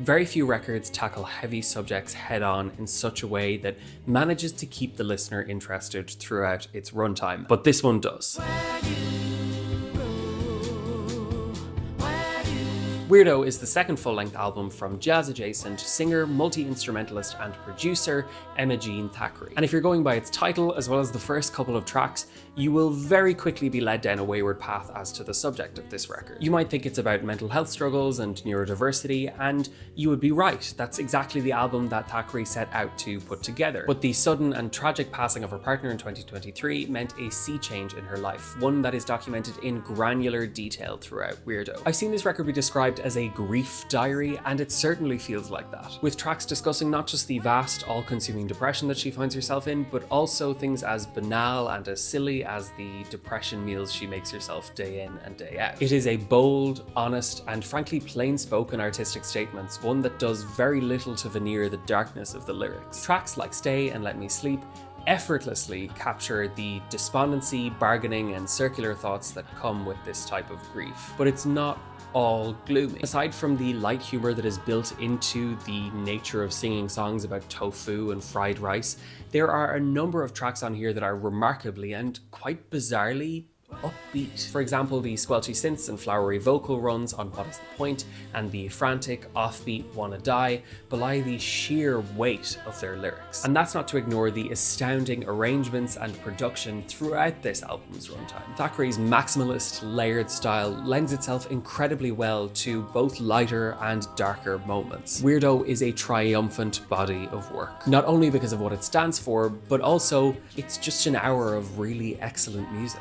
Very few records tackle heavy subjects head-on in such a way that manages to keep the listener interested throughout its runtime, but this one does. Weirdo is the second full-length album from jazz-adjacent singer, multi-instrumentalist and producer Emma-Jean Thackray. And if you're going by its title, as well as the first couple of tracks, you will very quickly be led down a wayward path as to the subject of this record. You might think it's about mental health struggles and neurodiversity, and you would be right. That's exactly the album that Thackray set out to put together. But the sudden and tragic passing of her partner in 2023 meant a sea change in her life, one that is documented in granular detail throughout Weirdo. I've seen this record be described as a grief diary, and it certainly feels like that, with tracks discussing not just the vast, all-consuming depression that she finds herself in, but also things as banal and as silly as the depression meals she makes herself day in and day out. It is a bold, honest, and frankly plain-spoken artistic statement, one that does very little to veneer the darkness of the lyrics. Tracks like Stay and Let Me Sleep effortlessly capture the despondency, bargaining, and circular thoughts that come with this type of grief. But it's not all gloomy. Aside from the light humor that is built into the nature of singing songs about tofu and fried rice, there are a number of tracks on here that are remarkably and quite bizarrely upbeat. For example, the squelchy synths and flowery vocal runs on What Is the Point and the frantic, offbeat Wanna Die belie the sheer weight of their lyrics. And that's not to ignore the astounding arrangements and production throughout this album's runtime. Thackray's maximalist, layered style lends itself incredibly well to both lighter and darker moments. Weirdo is a triumphant body of work, not only because of what it stands for, but also it's just an hour of really excellent music.